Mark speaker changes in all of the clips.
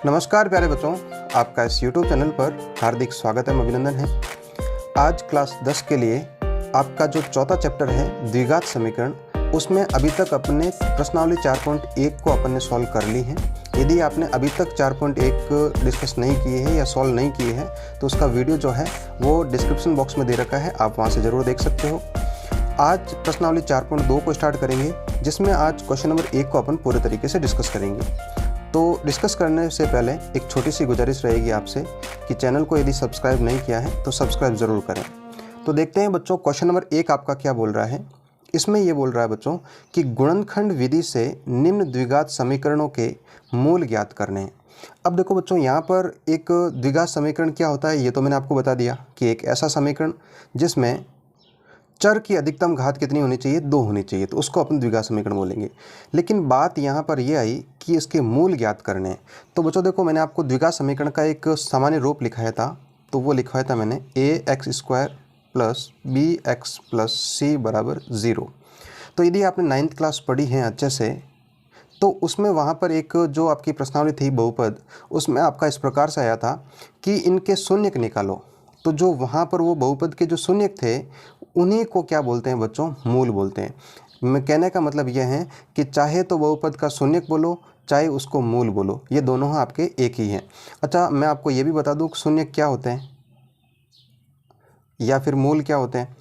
Speaker 1: नमस्कार प्यारे बच्चों, आपका इस YouTube चैनल पर हार्दिक स्वागत है, अभिनंदन है। आज क्लास 10 के लिए आपका जो चौथा चैप्टर है द्विघात समीकरण, उसमें अभी तक अपने प्रश्नावली 4.1 को अपन ने सॉल्व कर ली है। यदि आपने अभी तक 4.1 डिस्कस नहीं किए हैं या सॉल्व नहीं किए हैं तो उसका वीडियो जो है वो डिस्क्रिप्शन बॉक्स में दे रखा है, आप वहाँ से ज़रूर देख सकते हो। आज प्रश्नावली 4.2 को स्टार्ट करेंगे, जिसमें आज क्वेश्चन नंबर 1 को अपन पूरे तरीके से डिस्कस करेंगे। तो डिस्कस करने से पहले एक छोटी सी गुजारिश रहेगी आपसे कि चैनल को यदि सब्सक्राइब नहीं किया है तो सब्सक्राइब ज़रूर करें। तो देखते हैं बच्चों, क्वेश्चन नंबर 1 आपका क्या बोल रहा है। इसमें ये बोल रहा है बच्चों कि गुणनखंड विधि से निम्न द्विघात समीकरणों के मूल ज्ञात करने हैं। अब देखो बच्चों, यहाँ पर एक द्विघात समीकरण क्या होता है ये तो मैंने आपको बता दिया कि एक ऐसा समीकरण जिसमें चर की अधिकतम घात कितनी होनी चाहिए, 2 होनी चाहिए, तो उसको अपन द्विघात समीकरण बोलेंगे। लेकिन बात यहाँ पर ये आई कि इसके मूल ज्ञात करने हैं। तो बच्चों देखो, मैंने आपको द्विघात समीकरण का एक सामान्य रूप लिखाया था, तो वो लिखवाया था मैंने ax² + bx + c = 0। तो यदि आपने 9th क्लास पढ़ी है अच्छे से, तो उसमें वहाँ पर एक जो आपकी प्रश्नावली थी बहुपद, उसमें आपका इस प्रकार से आया था कि इनके शून्यक निकालो। तो जो वहाँ पर वो बहुपद के जो शून्यक थे उन्हीं को क्या बोलते हैं बच्चों, मूल बोलते हैं। मैं कहने का मतलब यह है कि चाहे तो बहुपद का शून्यक बोलो चाहे उसको मूल बोलो, ये दोनों आपके एक ही हैं। अच्छा, मैं आपको ये भी बता दूँ शून्यक क्या होते हैं या फिर मूल क्या होते हैं।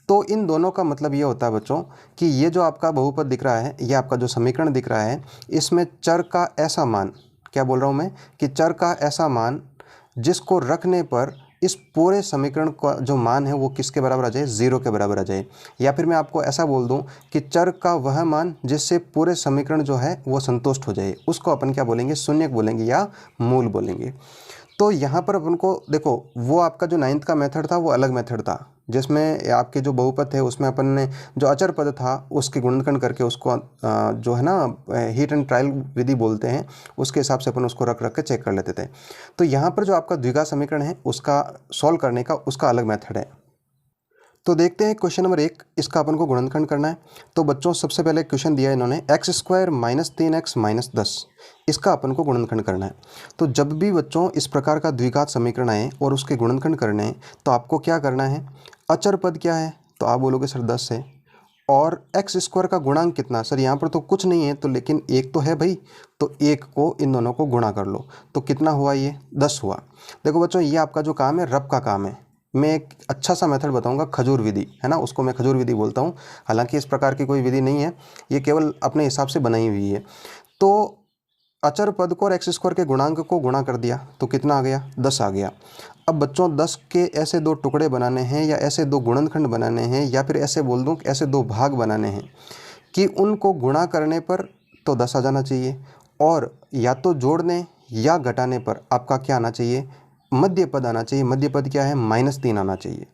Speaker 1: तो इन दोनों का मतलब ये होता है बच्चों कि ये जो आपका बहुपद दिख रहा है, ये आपका जो समीकरण दिख रहा है, इसमें चर का ऐसा मान, क्या बोल रहा हूँ मैं, कि चर का ऐसा मान जिसको रखने पर इस पूरे समीकरण का जो मान है वो किसके बराबर आ जाए, 0 के बराबर आ जाए। या फिर मैं आपको ऐसा बोल दूं कि चर का वह मान जिससे पूरे समीकरण जो है वो संतुष्ट हो जाए, उसको अपन क्या बोलेंगे, शून्यक बोलेंगे या मूल बोलेंगे। तो यहाँ पर अपन को देखो, वो आपका जो 9th का मेथड था वो अलग मेथड था, जिसमें आपके जो बहुपद थे उसमें अपन ने जो अचर पद था उसके गुणनखंड करके उसको जो है ना हीट एंड ट्रायल विधि बोलते हैं, उसके हिसाब से अपन उसको रख के चेक कर लेते थे। तो यहाँ पर जो आपका द्विघात समीकरण है उसका सॉल्व करने का उसका अलग मेथड है। तो देखते हैं क्वेश्चन नंबर 1, इसका अपन को गुणनखंड करना है। तो बच्चों सबसे पहले क्वेश्चन दिया है इन्होंने x² - 3x - 10, इसका अपन को गुणनखंड करना है। तो जब भी बच्चों इस प्रकार का द्विघात समीकरण आए और उसके गुणनखंड करने हैं तो आपको क्या करना है, अचर पद क्या है, तो आप बोलोगे सर 10 है, और x² का गुणांक कितना, सर यहाँ पर तो कुछ नहीं है, तो लेकिन 1 तो है भाई, तो 1 को इन दोनों को गुणा कर लो, तो कितना हुआ, ये 10 हुआ। देखो बच्चों, ये आपका जो काम है रब का काम है। मैं एक अच्छा सा मेथड बताऊंगा, खजूर विधि है ना, उसको मैं खजूर विधि बोलता हूँ। हालांकि इस प्रकार की कोई विधि नहीं है, ये केवल अपने हिसाब से बनाई हुई है। तो अचर पद को और x² के गुणांक को गुणा कर दिया तो कितना आ गया, 10 आ गया। अब बच्चों 10 के ऐसे दो टुकड़े बनाने हैं या ऐसे दो गुणनखंड बनाने हैं, या फिर ऐसे बोल दूँ कि ऐसे दो भाग बनाने हैं कि उनको गुणा करने पर तो 10 आ जाना चाहिए, और या तो जोड़ने या घटाने पर आपका क्या आना चाहिए, मध्य पद आना चाहिए। मध्य पद क्या है, -3 आना चाहिए।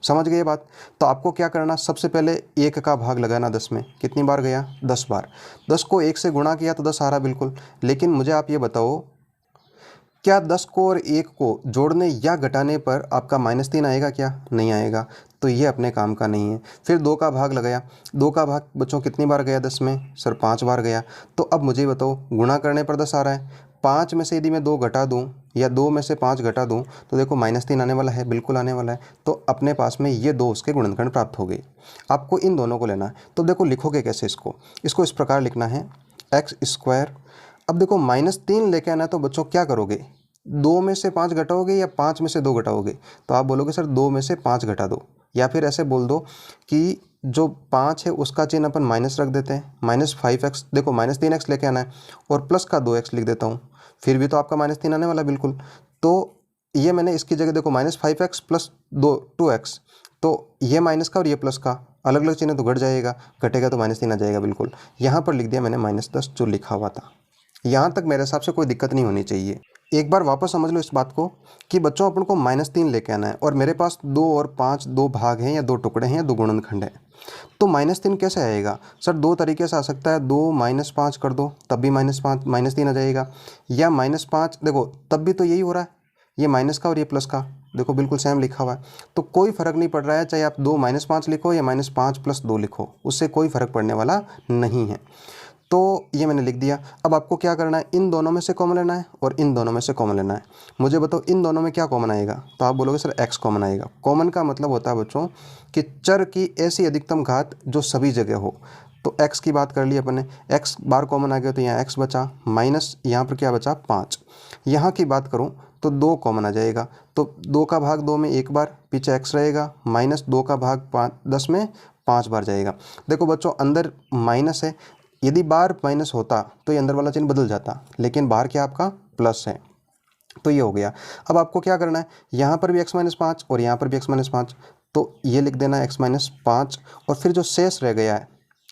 Speaker 1: समझ गए बात। तो आपको क्या करना, सबसे पहले 1 का भाग लगाना 10 में, कितनी बार गया, 10 बार। 10 को 1 से गुणा किया तो 10 आ रहा बिल्कुल। लेकिन मुझे आप ये बताओ, क्या 10 को और 1 को जोड़ने या घटाने पर आपका -3 आएगा, क्या नहीं आएगा, तो ये अपने काम का नहीं है। फिर 2 का भाग लगाया, 2 का भाग बच्चों कितनी बार गया 10 में, सर 5 बार गया। तो अब मुझे बताओ, गुणा करने पर 10 आ रहा है, 5 में से यदि मैं 2 घटा दूं या 2 में से 5 घटा दूं तो देखो -3 आने वाला है, बिल्कुल आने वाला है। तो अपने पास में ये 2 उसके गुणनखंड प्राप्त हो गए। आपको इन दोनों को लेना है। तो देखो लिखोगे कैसे इसको इस प्रकार लिखना है, x²। अब देखो -3 लेके आना है, तो बच्चों क्या करोगे, 2 में से 5 घटाओगे या 5 में से 2 घटाओगे, तो आप बोलोगे सर 2 में से 5 घटा दो, या फिर ऐसे बोल दो कि जो 5 है उसका चिन्ह अपन माइनस रख देते हैं, -5x। देखो -3x लेके आना है और प्लस का 2x लिख देता हूँ, फिर भी तो आपका -3 आने वाला बिल्कुल। तो ये मैंने इसकी जगह देखो -5x + 2x, तो ये माइनस का और ये प्लस का अलग अलग चिन्ह तो घट जाएगा, घटेगा तो -3 आ जाएगा बिल्कुल। यहाँ पर लिख दिया मैंने -10 जो लिखा हुआ था। यहाँ तक मेरे हिसाब से कोई दिक्कत नहीं होनी चाहिए। एक बार वापस समझ लो इस बात को कि बच्चों अपन को -3 लेके आना है और मेरे पास 2 और 5 दो भाग हैं या दो टुकड़े हैं या दो गुणनखंड हैं। तो -3 कैसे आएगा, सर 2 तरीके से आ सकता है। 2 - 5 कर दो तब भी -3 आ जाएगा, या -5 देखो तब भी तो यही हो रहा है, ये माइनस का और ये प्लस का देखो बिल्कुल सेम लिखा हुआ है। तो कोई फ़र्क नहीं पड़ रहा है, चाहे आप 2 - 5 लिखो या -5 + 2 लिखो, उससे कोई फ़र्क पड़ने वाला नहीं है। तो ये मैंने लिख दिया। अब आपको क्या करना है, इन दोनों में से कॉमन लेना है और इन दोनों में से कॉमन लेना है। मुझे बताओ इन दोनों में क्या कॉमन आएगा, तो आप बोलोगे सर x कॉमन आएगा। कॉमन का मतलब होता है बच्चों कि चर की ऐसी अधिकतम घात जो सभी जगह हो। तो x की बात कर ली अपन ने, x बार कॉमन आ गया तो यहाँ x बचा, माइनस यहाँ पर क्या बचा 5। यहाँ की बात करूँ तो 2 कॉमन आ जाएगा, तो 2 का भाग 2 में 1 बार, पीछे x रहेगा, माइनस 2 का भाग 10 में 5 बार जाएगा। देखो बच्चों अंदर माइनस है, यदि बार माइनस होता तो ये अंदर वाला चिन्ह बदल जाता, लेकिन बाहर क्या आपका प्लस है, तो ये हो गया। अब आपको क्या करना है, यहाँ पर भी x माइनस 5 और यहाँ पर भी x माइनस 5, तो ये लिख देना x माइनस 5, और फिर जो शेष रह गया है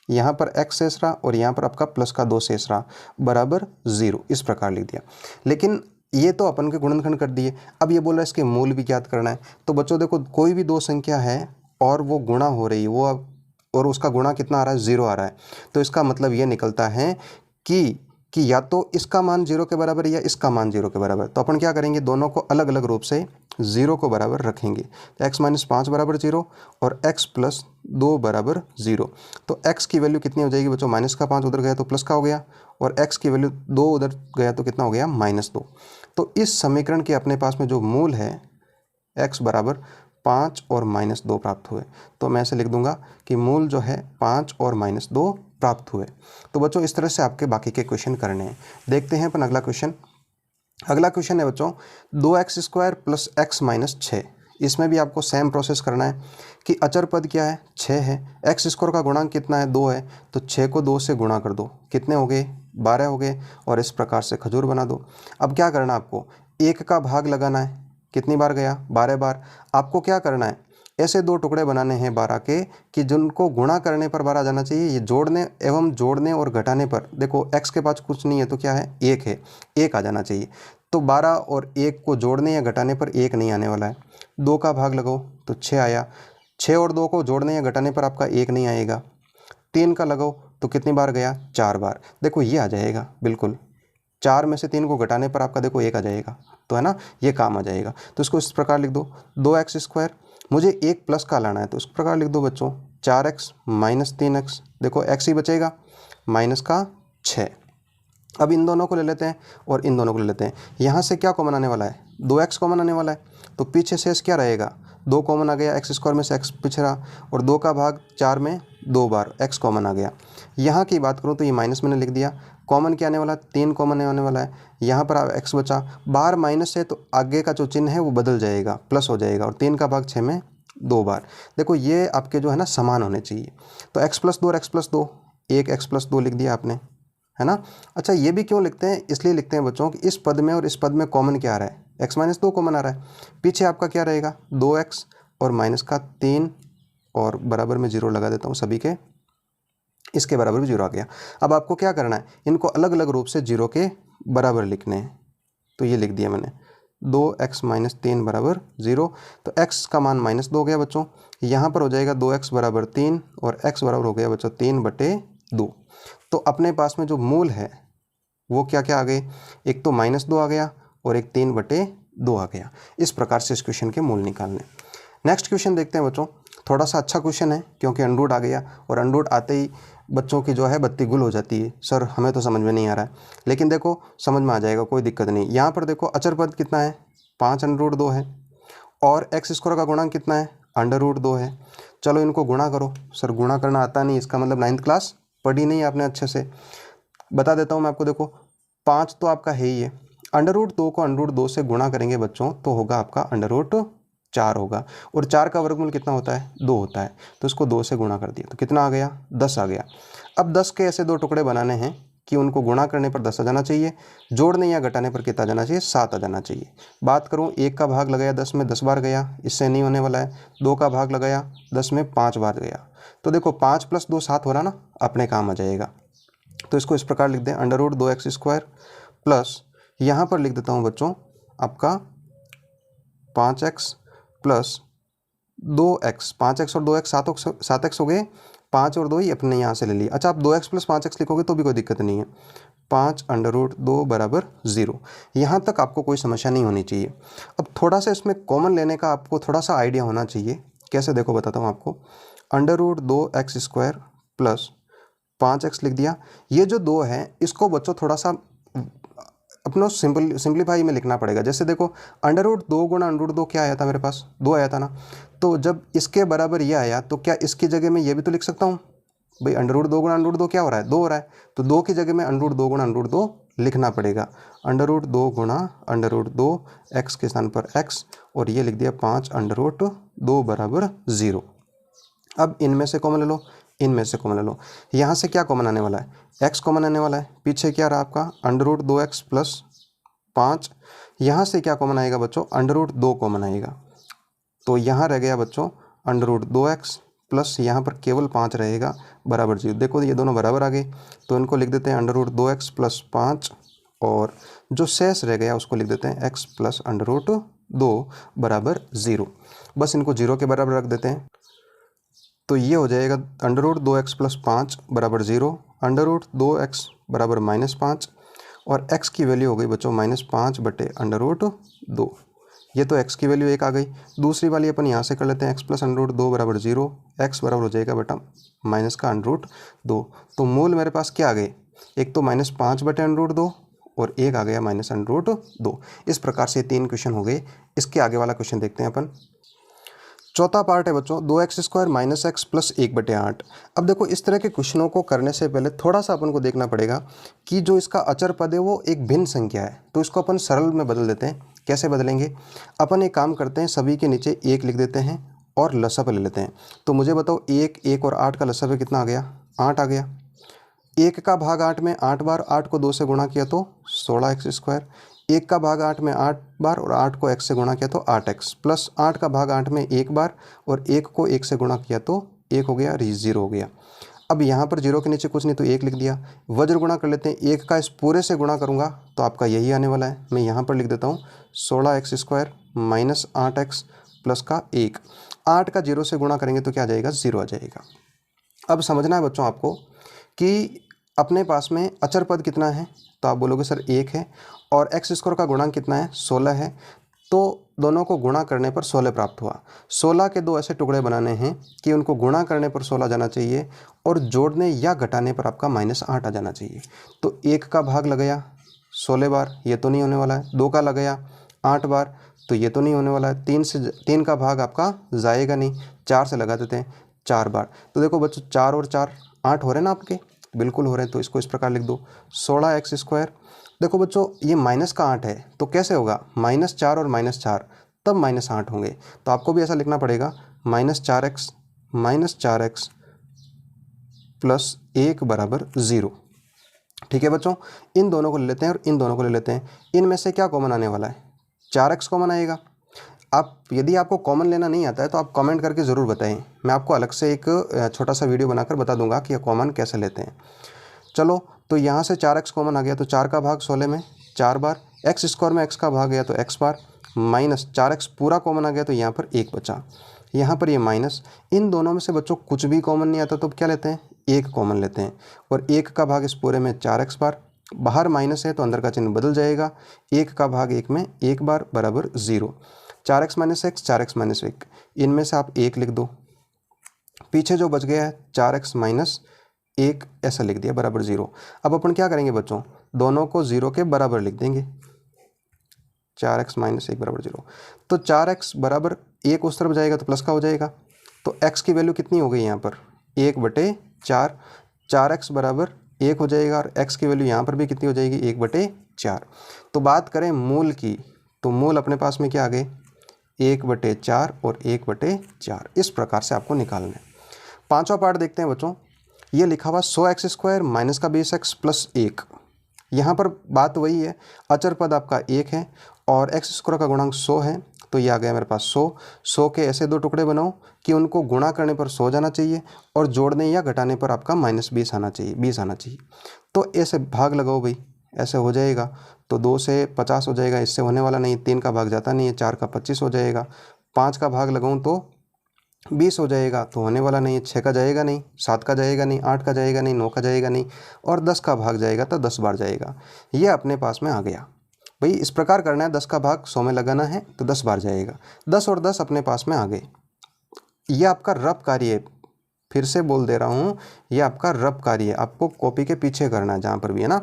Speaker 1: यहाँ पर x शेष रहा और यहाँ पर आपका प्लस का 2 शेष रहा, बराबर 0, इस प्रकार लिख दिया। लेकिन ये तो अपन के गुणनखंड कर दिए। अब ये बोल रहा है इसके मूल भी ज्ञात करना है। तो बच्चों देखो कोई भी दो संख्या है और वो गुणा हो रही है, वो और उसका गुणा कितना आ रहा है, 0 आ रहा है, तो इसका मतलब ये निकलता है कि या तो इसका मान 0 के बराबर है या इसका मान 0 के बराबर। तो अपन क्या करेंगे, दोनों को अलग अलग रूप से 0 को बराबर रखेंगे। तो x माइनस 5 बराबर 0 और x प्लस 2 बराबर 0। तो x की वैल्यू कितनी हो जाएगी बच्चों, माइनस का 5 उधर गया तो प्लस का हो गया, और x की वैल्यू 2 उधर गया तो कितना हो गया, -2। तो इस समीकरण के अपने पास में जो मूल है x बराबर 5 और -2 प्राप्त हुए। तो मैं ऐसे लिख दूंगा कि मूल जो है 5 और -2 प्राप्त हुए। तो बच्चों इस तरह से आपके बाकी के क्वेश्चन करने हैं। देखते हैं अपन अगला क्वेश्चन। अगला क्वेश्चन है बच्चों 2x² प्लस x माइनस 6। इसमें भी आपको सेम प्रोसेस करना है कि अचर पद क्या है, 6 है, x² का गुणांक कितना है, 2 है, तो 6 को 2 से गुणा कर दो, कितने हो गए, 12 हो गए, और इस प्रकार से खजूर बना दो। अब क्या करना है आपको, 1 का भाग लगाना है, कितनी बार गया, 12 बार। आपको क्या करना है, ऐसे दो टुकड़े बनाने हैं 12 के कि जिनको गुणा करने पर 12 आ जाना चाहिए। ये जोड़ने और घटाने पर, देखो x के पास कुछ नहीं है तो क्या है, 1 है, 1 आ जाना चाहिए। तो 12 और 1 को जोड़ने या घटाने पर 1 नहीं आने वाला है। 2 का भाग लगाओ तो 6 आया, 6 और 2 को जोड़ने या घटाने पर आपका 1 नहीं आएगा। 3 का लगाओ तो कितनी बार गया, 4 बार। देखो ये आ जाएगा बिल्कुल, 4 में से 3 को घटाने पर आपका देखो 1 आ जाएगा, तो है ना, ये काम आ जाएगा। तो इसको इस प्रकार लिख दो, 2x², मुझे 1 प्लस का लाना है तो इस प्रकार लिख दो बच्चों, 4x माइनस 3x, देखो x ही बचेगा, माइनस का 6। अब इन दोनों को ले लेते हैं और इन दोनों को ले लेते हैं। यहाँ से क्या कॉमन आने वाला है, 2x कॉमन आने वाला है, तो पीछे शेष क्या रहेगा, 2 कॉमन आ गया, x² में से x पीछे रहा, और 2 का भाग 4 में 2 बार x कॉमन आ गया। यहाँ की बात करूँ तो ये माइनस मैंने लिख दिया, कॉमन क्या आने वाला है, 3 कॉमन आने वाला है। यहाँ पर x बचा, बाहर माइनस है तो आगे का जो चिन्ह है वो बदल जाएगा, प्लस हो जाएगा, और 3 का भाग 6 में 2 बार। देखो ये आपके जो है ना समान होने चाहिए। तो x प्लस 2 और x प्लस 2, एक x प्लस 2 लिख दिया आपने, है ना। अच्छा ये भी क्यों लिखते हैं, इसलिए लिखते हैं बच्चों कि इस पद में और इस पद में कॉमन क्या आ रहा है, x माइनस 2 कॉमन आ रहा है। पीछे आपका क्या रहेगा, 2x और माइनस का 3, और बराबर में 0 लगा देता हूँ सभी के, इसके बराबर भी 0 आ गया। अब आपको क्या करना है, इनको अलग अलग रूप से 0 के बराबर लिखने हैं। तो ये लिख दिया मैंने, 2x माइनस 3 बराबर 0। तो x का मान -2 हो गया बच्चों, यहाँ पर हो जाएगा 2x बराबर 3 और x बराबर हो गया बच्चों 3/2। तो अपने पास में जो मूल है वो क्या क्या आ गए, एक तो -2 आ गया और एक 3/2 आ गया। इस प्रकार से इस क्वेश्चन के मूल निकालने। नेक्स्ट क्वेश्चन देखते हैं बच्चों, थोड़ा सा अच्छा क्वेश्चन है क्योंकि अंडरूट आ गया, और अंडरूट आते ही बच्चों की जो है बत्ती गुल हो जाती है, सर हमें तो समझ में नहीं आ रहा है, लेकिन देखो समझ में आ जाएगा, कोई दिक्कत नहीं। यहाँ पर देखो अचर पद कितना है, 5√2 है, और x² का गुणांक कितना है, √2 है। चलो इनको गुणा करो, सर गुणा करना आता नहीं, इसका मतलब 9th क्लास पढ़ी नहीं आपने अच्छे से। बता देता हूँ मैं आपको, देखो 5 तो आपका है ही है, √2 को √2 से गुणा करेंगे बच्चों तो होगा आपका √4 होगा, और 4 का वर्गमूल कितना होता है, 2 होता है, तो इसको 2 से गुणा कर दिया तो कितना आ गया, 10 आ गया। अब 10 के ऐसे दो टुकड़े बनाने हैं कि उनको गुणा करने पर 10 आ जाना चाहिए, जोड़ने या घटाने पर कितना आ जाना चाहिए, 7 आ जाना चाहिए। बात करूं 1 का भाग लगाया 10 में 10 बार गया, इससे नहीं होने वाला है। 2 का भाग लगाया 10 में 5 बार गया, तो देखो 5 + 2 7 हो रहा ना, अपने काम आ जाएगा। तो इसको इस प्रकार लिख दें, √2x² प्लस, यहाँ पर लिख देता हूँ बच्चों आपका 5x प्लस 2x, 5x और 2x 7x हो गए, 5 और 2 ही अपने यहाँ से ले लिए। अच्छा आप 2x प्लस 5x लिखोगे तो भी कोई दिक्कत नहीं है। 5√2 बराबर 0। यहाँ तक आपको कोई समस्या नहीं होनी चाहिए। अब थोड़ा सा इसमें कॉमन लेने का आपको थोड़ा सा आइडिया होना चाहिए, कैसे देखो बताता हूँ आपको। √2x² प्लस 5x लिख दिया। ये जो 2 है इसको बच्चों थोड़ा सा अपना सिंपलीफाई में लिखना पड़ेगा। जैसे देखो √2 गुणा √2 क्या आया था मेरे पास, 2 आया था ना। तो जब इसके बराबर ये आया तो क्या इसकी जगह में ये भी तो लिख सकता हूँ भाई, √2 गुणा √2 क्या हो रहा है, 2 हो रहा है। तो 2 की जगह में √2 गुणा √2 लिखना पड़ेगा। √2 गुणा √2 x के स्थान पर x, और ये लिख दिया 5 √2 बराबर 0। अब इनमें से कॉमन ले लो, इनमें से कॉमन ले लो। यहाँ से क्या कॉमन आने वाला है, x कॉमन आने वाला है। पीछे क्या रहा आपका √2x प्लस 5। यहाँ से क्या कॉमन आएगा बच्चों, √2 कॉमन आएगा। तो यहाँ रह गया बच्चों √2x प्लस यहाँ पर केवल 5 रहेगा बराबर 0। देखो ये दोनों बराबर आ गए, तो इनको लिख देते हैं √2x प्लस 5, और जो शेष रह गया उसको लिख देते हैं x प्लस √2 बराबर 0। बस इनको 0 के बराबर रख देते हैं। तो ये हो जाएगा √2x प्लस 5 बराबर 0, √2x बराबर -5, और x की वैल्यू हो गई बच्चों -5 बटे √2। ये तो x की वैल्यू 1 आ गई। दूसरी वाली अपन यहाँ से कर लेते हैं, x प्लस √2 बराबर 0, x बराबर हो जाएगा बेटा माइनस का √2। तो मूल मेरे पास क्या आ गए, एक तो -5 बटे √2 और एक आ गया -√2। इस प्रकार से 3 क्वेश्चन हो गए। इसके आगे वाला क्वेश्चन देखते हैं अपन। चौथा पार्ट है बच्चों 2x² - x प्लस 1/8। अब देखो इस तरह के क्वेश्चनों को करने से पहले थोड़ा सा अपन को देखना पड़ेगा कि जो इसका अचर पद है वो एक भिन्न संख्या है, तो इसको अपन सरल में बदल देते हैं। कैसे बदलेंगे, अपन एक काम करते हैं, सभी के नीचे 1 लिख देते हैं और लसाप ले लेते हैं। तो मुझे बताओ 1 और 8 का लसाप कितना आ गया, 8 आ गया। 1 का भाग 8 में 8 बार, 8 को 2 से गुणा किया तो 16x²। 1 का भाग 8 में 8 बार और 8 को x से गुणा किया तो 8x, प्लस 8 का भाग 8 में 1 बार और 1 को 1 से गुणा किया तो 1 हो गया, 0 हो गया। अब यहाँ पर 0 के नीचे कुछ नहीं तो 1 लिख दिया। वज्र गुणा कर लेते हैं, 1 का इस पूरे से गुणा करूँगा तो आपका यही आने वाला है। मैं यहाँ पर लिख देता हूँ 16x² माइनस 8x प्लस का 1। 8 का 0 से गुणा करेंगे तो क्या आ जाएगा, 0 आ जाएगा। अब समझना है बच्चों आपको कि अपने पास में अचर पद कितना है, तो आप बोलोगे सर 1 है, और x² का गुणांक कितना है, 16 है। तो दोनों को गुणा करने पर 16 प्राप्त हुआ। 16 के 2 ऐसे टुकड़े बनाने हैं कि उनको गुणा करने पर 16 जाना चाहिए और जोड़ने या घटाने पर आपका -8 आ जाना चाहिए। तो 1 का भाग लगाया 16 बार, ये तो नहीं होने वाला है। 2 का लगाया 8 बार, तो ये तो नहीं होने वाला है। 3 का भाग आपका जाएगा नहीं। 4 से लगा देते हैं 4 बार। तो देखो बच्चों 4 और 4 8 हो रहे हैं ना आपके, बिल्कुल हो रहे हैं। तो इसको इस प्रकार लिख दो 16x²। देखो बच्चों ये माइनस का 8 है तो कैसे होगा, -4 और -4 तब -8 होंगे। तो आपको भी ऐसा लिखना पड़ेगा -4x प्लस 1 बराबर 0। ठीक है बच्चों, इन दोनों को ले लेते हैं और इन दोनों को ले लेते हैं। इनमें से क्या कॉमन आने वाला है, 4x कॉमन आएगा। आप यदि आपको कॉमन लेना नहीं आता है तो आप कमेंट करके ज़रूर बताएं, मैं आपको अलग से एक छोटा सा वीडियो बनाकर बता दूंगा कि कॉमन कैसे लेते हैं। चलो तो यहाँ से 4x कॉमन आ गया, तो 4 का भाग 16 में 4 बार, x² में x का भाग गया तो x बार, माइनस 4x पूरा कॉमन आ गया तो यहाँ पर 1 बचा, यहाँ पर ये माइनस। इन दोनों में से बच्चों कुछ भी कॉमन नहीं आता तो क्या लेते हैं, 1 कॉमन लेते हैं, और 1 का भाग इस पूरे में 4x बार, बाहर माइनस है तो अंदर का चिन्ह बदल जाएगा। 1 का भाग 1 में 1 बार बराबर 0। 4x - x 4x - 1, इनमें से आप 1 लिख दो। पीछे जो बच गया है 4x - 1 ऐसा लिख दिया बराबर 0। अब अपन क्या करेंगे बच्चों, दोनों को 0 के बराबर लिख देंगे। 4x - 1 बराबर 0। तो 4x बराबर 1 उस तरफ जाएगा तो प्लस का हो जाएगा। तो x की वैल्यू कितनी हो गई यहाँ पर, 1/4। 4x बराबर 1 हो जाएगा और x की वैल्यू यहाँ पर भी कितनी हो जाएगी, 1/4। तो बात करें मूल की, तो मूल अपने पास में क्या आ गए, 1/4 और 1/4। इस प्रकार से आपको निकालना है। पांचवा पार्ट देखते हैं बच्चों। ये लिखा हुआ 100x² माइनस का 20x प्लस 1। यहाँ पर बात वही है, अचर पद आपका 1 है और x² का गुणांक 100 है, तो ये आ गया मेरे पास 100। 100 के ऐसे 2 टुकड़े बनाओ कि उनको गुणा करने पर 100 जाना चाहिए और जोड़ने या घटाने पर आपका -20 आना चाहिए, 20 आना चाहिए। तो ऐसे भाग लगाओ भाई, ऐसे हो जाएगा। तो 2 से 50 हो जाएगा, इससे होने वाला नहीं। 3 का भाग जाता नहीं है, 4 का 25 हो जाएगा। 5 का भाग लगाऊं तो 20 हो जाएगा, तो होने वाला नहीं है। 6 का जाएगा नहीं, 7 का जाएगा नहीं, 8 का जाएगा नहीं, 9 का जाएगा नहीं, और 10 का भाग जाएगा तो 10 बार जाएगा। ये अपने पास में आ गया भाई। इस प्रकार करना है, 10 का भाग 100 में लगाना है तो 10 बार जाएगा। 10 और 10 अपने पास में आ गए। ये आपका रफ कार्य है, फिर से बोल दे रहा हूँ, ये आपका रफ कार्य है, आपको कॉपी के पीछे करना है जहाँ पर भी, है ना।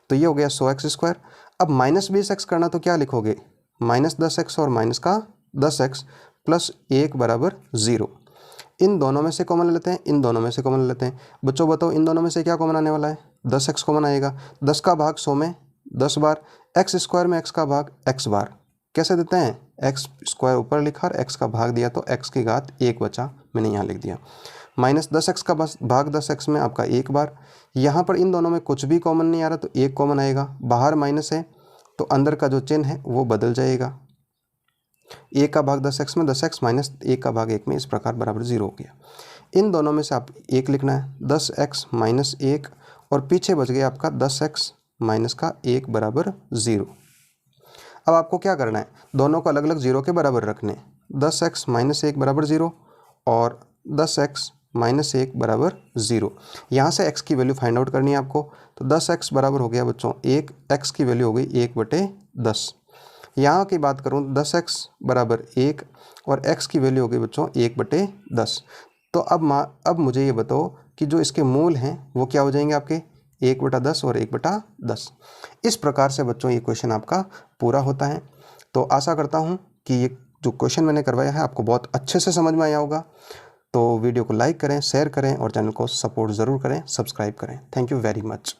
Speaker 1: तो ये हो गया 100x²। अब -20x करना तो क्या लिखोगे, -10x और माइनस का 10x प्लस 1 बराबर 0। इन दोनों में से कॉमन ले लेते हैं, इन दोनों में से कॉमन ले लेते हैं। बच्चों बताओ इन दोनों में से क्या कॉमन आने वाला है, 10x कॉमन आएगा। 10 का भाग 100 में 10 बार, x² में x का भाग x बार। कैसे देते हैं, x² ऊपर लिखा और x का भाग दिया तो x की घात 1 बचा, मैंने यहाँ लिख दिया। -10x का भाग 10x में आपका 1 बार। यहाँ पर इन दोनों में कुछ भी कॉमन नहीं आ रहा तो 1 कॉमन आएगा, बाहर माइनस है तो अंदर का जो चिन्ह है वो बदल जाएगा। 1 का भाग 10x में 10x माइनस 1 का भाग 1 में, इस प्रकार बराबर 0 हो गया। इन दोनों में से आप 1 लिखना है, 10x माइनस 1 और पीछे बच गया आपका 10x माइनस का 1 बराबर 0। अब आपको क्या करना है, दोनों को अलग अलग 0 के बराबर रखने, 10x माइनस 1 बराबर 0 और 10x माइनस 1 बराबर 0। यहाँ से x की वैल्यू फाइंड आउट करनी है आपको। तो 10x बराबर हो गया बच्चों 1, x की वैल्यू हो गई 1/10। यहाँ की बात करूँ 10x बराबर 1 और x की वैल्यू हो गई बच्चों 1/10। तो अब मुझे ये बताओ कि जो इसके मूल हैं वो क्या हो जाएंगे आपके, 1/10 और 1/10। इस प्रकार से बच्चों ये क्वेश्चन आपका पूरा होता है। तो आशा करता हूँ कि ये जो क्वेश्चन मैंने करवाया है आपको बहुत अच्छे से समझ में आया होगा। तो वीडियो को लाइक करें, शेयर करें और चैनल को सपोर्ट ज़रूर करें, सब्सक्राइब करें। Thank you very much.